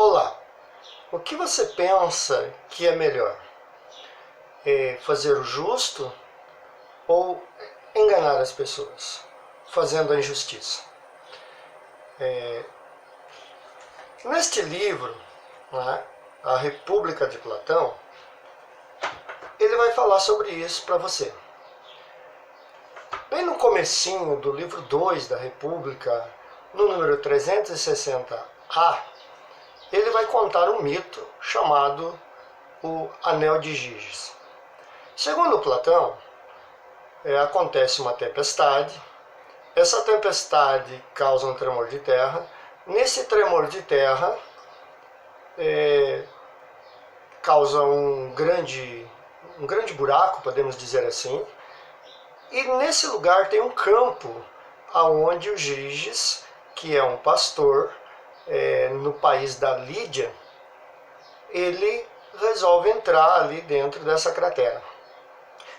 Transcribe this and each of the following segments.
Olá, o que você pensa que é melhor? Fazer o justo ou enganar as pessoas, fazendo a injustiça? Neste livro, né, A República de Platão, ele vai falar sobre isso para você. Bem no comecinho do livro 2 da República, no número 360A, ele vai contar um mito chamado o Anel de Giges. Segundo Platão, acontece uma tempestade. Essa tempestade causa um tremor de terra. Nesse tremor de terra, causa um grande buraco, podemos dizer assim. E nesse lugar tem um campo aonde o Giges, que é um pastor no país da Lídia, ele resolve entrar ali dentro dessa cratera.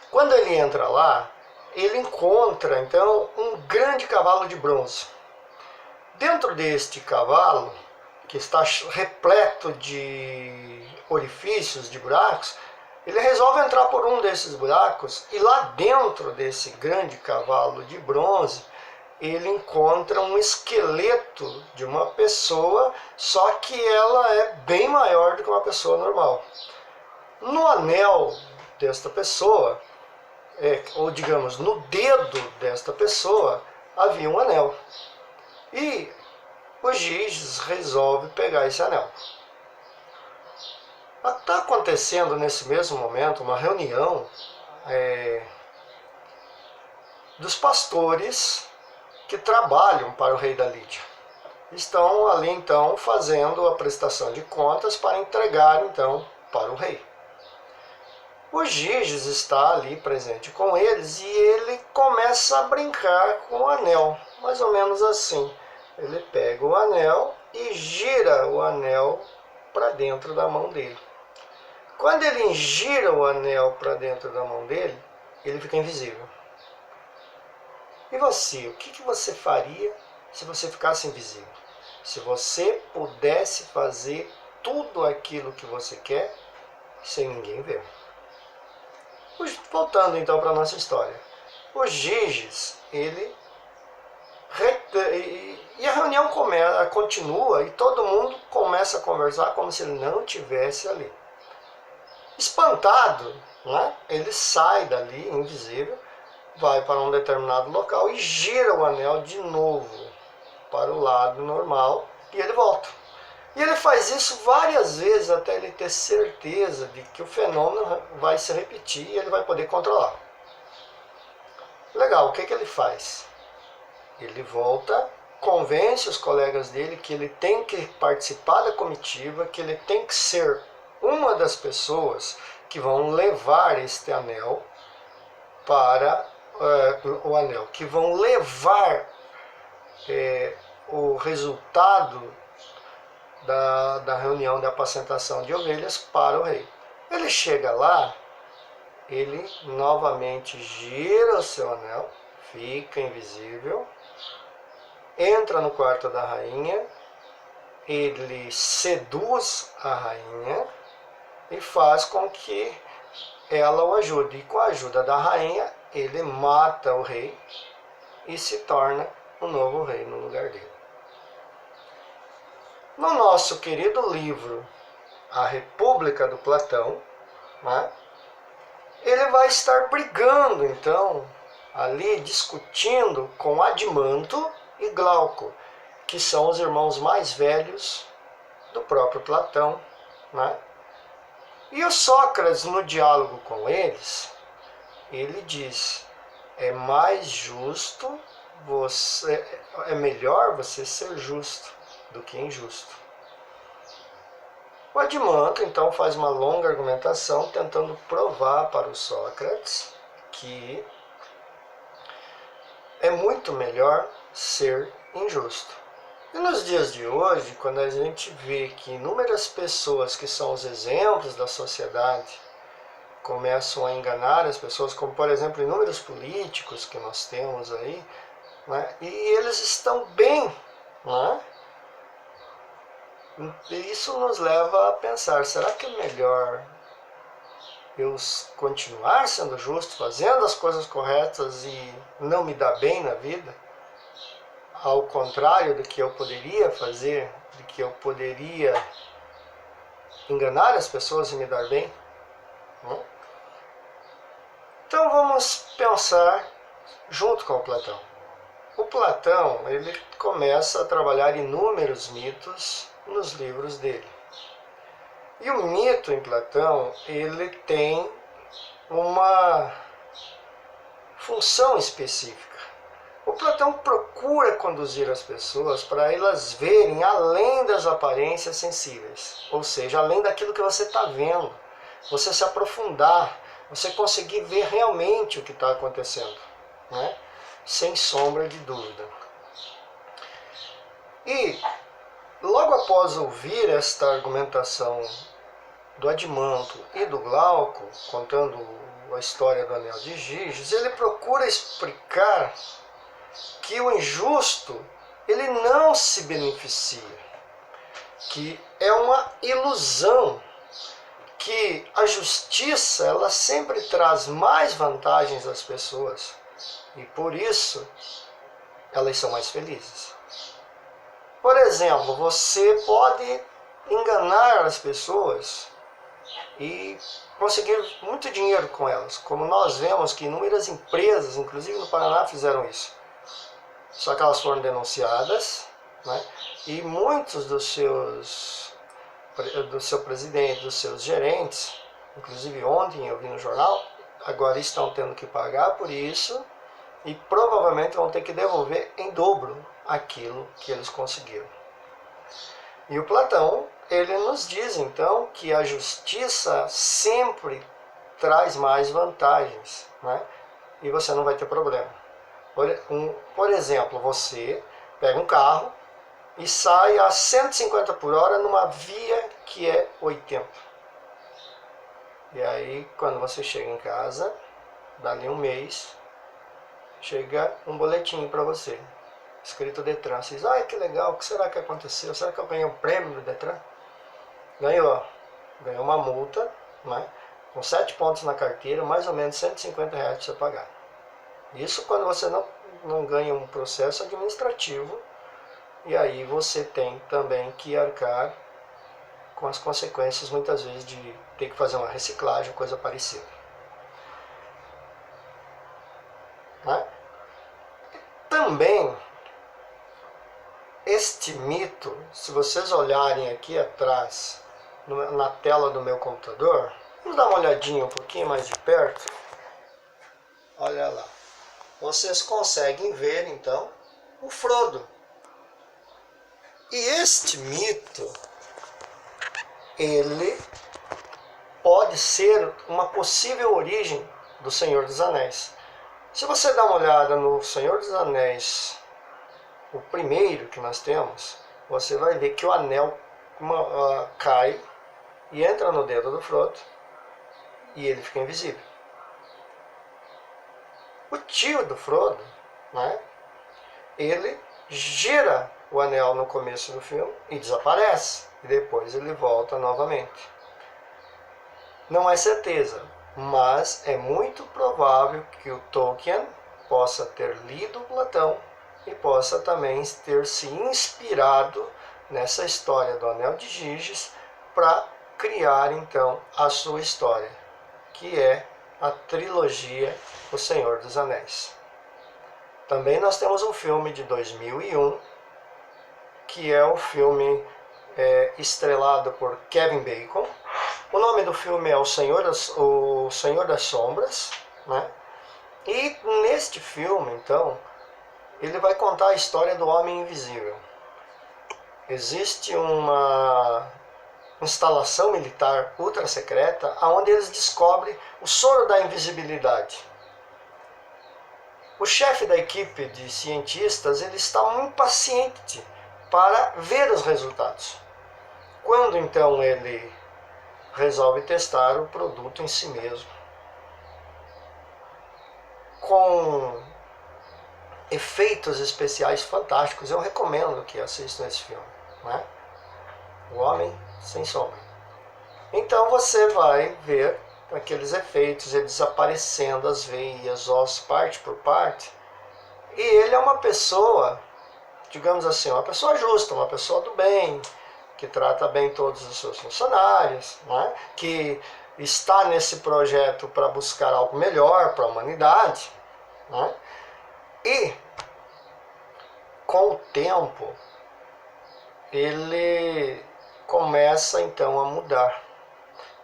Quando ele entra lá, ele encontra então um grande cavalo de bronze. Dentro deste cavalo, que está repleto de orifícios, de buracos, ele resolve entrar por um desses buracos e lá dentro desse grande cavalo de bronze, ele encontra um esqueleto de uma pessoa, só que ela é bem maior do que uma pessoa normal. No anel desta pessoa, ou digamos, no dedo desta pessoa, havia um anel. E o Giges resolve pegar esse anel. Está acontecendo nesse mesmo momento uma reunião dos pastores que trabalham para o rei da Lídia. Estão ali então fazendo a prestação de contas para entregar então para o rei. O Giges está ali presente com eles e ele começa a brincar com o anel, mais ou menos assim. Ele pega o anel e gira o anel para dentro da mão dele. Quando ele gira o anel para dentro da mão dele, ele fica invisível. E você, o que você faria se você ficasse invisível? Se você pudesse fazer tudo aquilo que você quer sem ninguém ver. Voltando então para a nossa história. O Giges, ele... E a reunião continua e todo mundo começa a conversar como se ele não estivesse ali. Espantado, né? Ele sai dali, invisível, vai para um determinado local e gira o anel de novo para o lado normal e ele volta. E ele faz isso várias vezes até ele ter certeza de que o fenômeno vai se repetir e ele vai poder controlar. Legal, o que ele faz? Ele volta, convence os colegas dele que ele tem que participar da comitiva, que ele tem que ser uma das pessoas que vão levar este anel para que vão levar o resultado da reunião de apacentação de ovelhas para o rei. Ele chega lá, ele novamente gira o seu anel, fica invisível, entra no quarto da rainha, ele seduz a rainha e faz com que ela o ajude. E com a ajuda da rainha, ele mata o rei e se torna o novo rei no lugar dele. No nosso querido livro, A República do Platão, né, ele vai estar brigando, então, ali, discutindo com Admanto e Glauco, que são os irmãos mais velhos do próprio Platão, né? E o Sócrates, no diálogo com eles, ele diz: é mais justo é melhor você ser justo do que injusto. O Admanto então faz uma longa argumentação tentando provar para o Sócrates que é muito melhor ser injusto. E nos dias de hoje, quando a gente vê que inúmeras pessoas que são os exemplos da sociedade começam a enganar as pessoas, como por exemplo inúmeros políticos que nós temos aí, né, e eles estão bem, né, E isso nos leva a pensar, será que é melhor eu continuar sendo justo, fazendo as coisas corretas e não me dar bem na vida? Ao contrário do que eu poderia fazer, de que eu poderia enganar as pessoas e me dar bem? Então vamos pensar junto com o Platão. O Platão, ele começa a trabalhar inúmeros mitos nos livros dele. E o mito em Platão, ele tem uma função específica. O Platão procura conduzir as pessoas para elas verem além das aparências sensíveis, ou seja, além daquilo que você está vendo, você se aprofundar, você conseguir ver realmente o que está acontecendo, né? Sem sombra de dúvida. E logo após ouvir esta argumentação do Adimanto e do Glauco, contando a história do Anel de Giges, ele procura explicar que o injusto ele não se beneficia, que é uma ilusão, que a justiça ela sempre traz mais vantagens às pessoas e por isso elas são mais felizes. Por exemplo, você pode enganar as pessoas e conseguir muito dinheiro com elas, como nós vemos que inúmeras empresas, inclusive no Paraná, fizeram isso. Só que elas foram denunciadas, né? E muitos do seu presidente, dos seus gerentes, inclusive ontem eu vi no jornal, agora estão tendo que pagar por isso e provavelmente vão ter que devolver em dobro aquilo que eles conseguiram. E o Platão, ele nos diz então que a justiça sempre traz mais vantagens, né? E você não vai ter problema. Por exemplo, você pega um carro e sai a 150 por hora numa via que é 80. E aí, quando você chega em casa, dali um mês, chega um boletim para você, escrito Detran. Você diz, ai que legal, o que será que aconteceu? Será que eu ganhei um prêmio do Detran? Ganhou uma multa, né, com 7 pontos na carteira, mais ou menos R$150 para você pagar. Isso quando você não ganha um processo administrativo, e aí você tem também que arcar com as consequências, muitas vezes, de ter que fazer uma reciclagem, coisa parecida. Né? Também, este mito, se vocês olharem aqui atrás, na tela do meu computador, vamos dar uma olhadinha um pouquinho mais de perto. Olha lá. Vocês conseguem ver, então, o Frodo. E este mito, ele pode ser uma possível origem do Senhor dos Anéis. Se você dá uma olhada no Senhor dos Anéis, o primeiro que nós temos, você vai ver que o anel cai e entra no dedo do Frodo e ele fica invisível. O tio do Frodo, né, ele gira o anel no começo do filme e desaparece. E depois ele volta novamente. Não é certeza, mas é muito provável que o Tolkien possa ter lido Platão e possa também ter se inspirado nessa história do Anel de Giges para criar então a sua história, que é a trilogia O Senhor dos Anéis. Também nós temos um filme de 2001, que é o filme estrelado por Kevin Bacon. O nome do filme é O Senhor das Sombras, né? E neste filme, então, ele vai contar a história do Homem Invisível. Existe uma instalação militar ultra secreta onde eles descobrem o soro da invisibilidade. O chefe da equipe de cientistas ele está muito impaciente para ver os resultados. Quando então ele resolve testar o produto em si mesmo, com efeitos especiais fantásticos, eu recomendo que assistam esse filme, né? o homem sem sombra. Então você vai ver aqueles efeitos, ele desaparecendo as veias, ossos, parte por parte. E ele é uma pessoa, digamos assim, uma pessoa justa, uma pessoa do bem, que trata bem todos os seus funcionários, né? Que está nesse projeto para buscar algo melhor para a humanidade, né? E com o tempo ele começa então a mudar,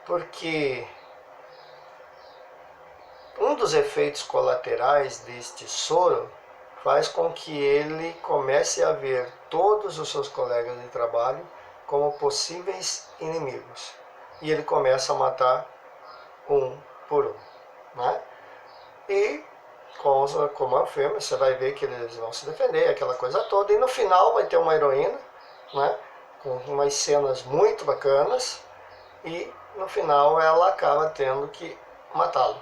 porque um dos efeitos colaterais deste soro faz com que ele comece a ver todos os seus colegas de trabalho como possíveis inimigos. E ele começa a matar um por um, né? E, como é o filme, você vai ver que eles vão se defender, aquela coisa toda. E no final vai ter uma heroína, né? Com umas cenas muito bacanas. E no final ela acaba tendo que matá-lo.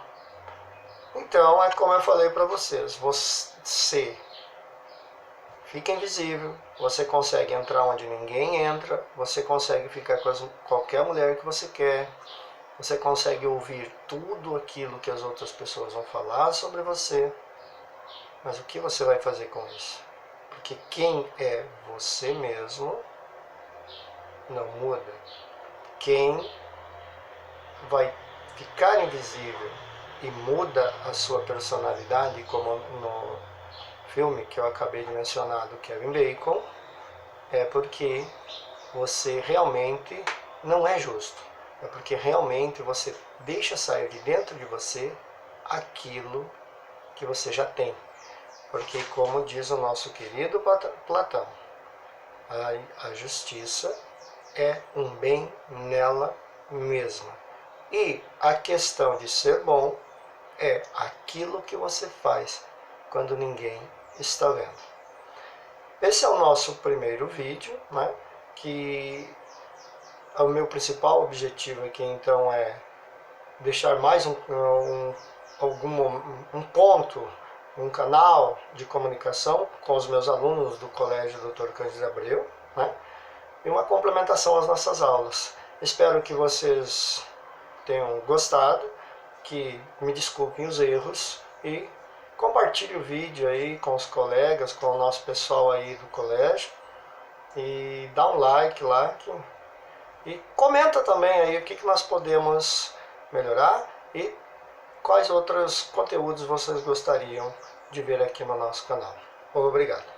Então, é como eu falei para vocês, você fica invisível, você consegue entrar onde ninguém entra, você consegue ficar com qualquer mulher que você quer, você consegue ouvir tudo aquilo que as outras pessoas vão falar sobre você, mas o que você vai fazer com isso? Porque quem é você mesmo não muda. Quem vai ficar invisível e muda a sua personalidade, como no filme que eu acabei de mencionar do Kevin Bacon, é porque você realmente não é justo. É porque realmente você deixa sair de dentro de você aquilo que você já tem. Porque, como diz o nosso querido Platão, a justiça é um bem nela mesma. E a questão de ser bom é aquilo que você faz quando ninguém está vendo. Esse é o nosso primeiro vídeo, né? Que o meu principal objetivo aqui então é deixar mais um ponto, um canal de comunicação com os meus alunos do Colégio Dr. Cândido Abreu, né? E uma complementação às nossas aulas. Espero que vocês tenham gostado, que me desculpem os erros e compartilhe o vídeo aí com os colegas, com o nosso pessoal aí do colégio e dá um like lá e comenta também aí o que nós podemos melhorar e quais outros conteúdos vocês gostariam de ver aqui no nosso canal. Obrigado.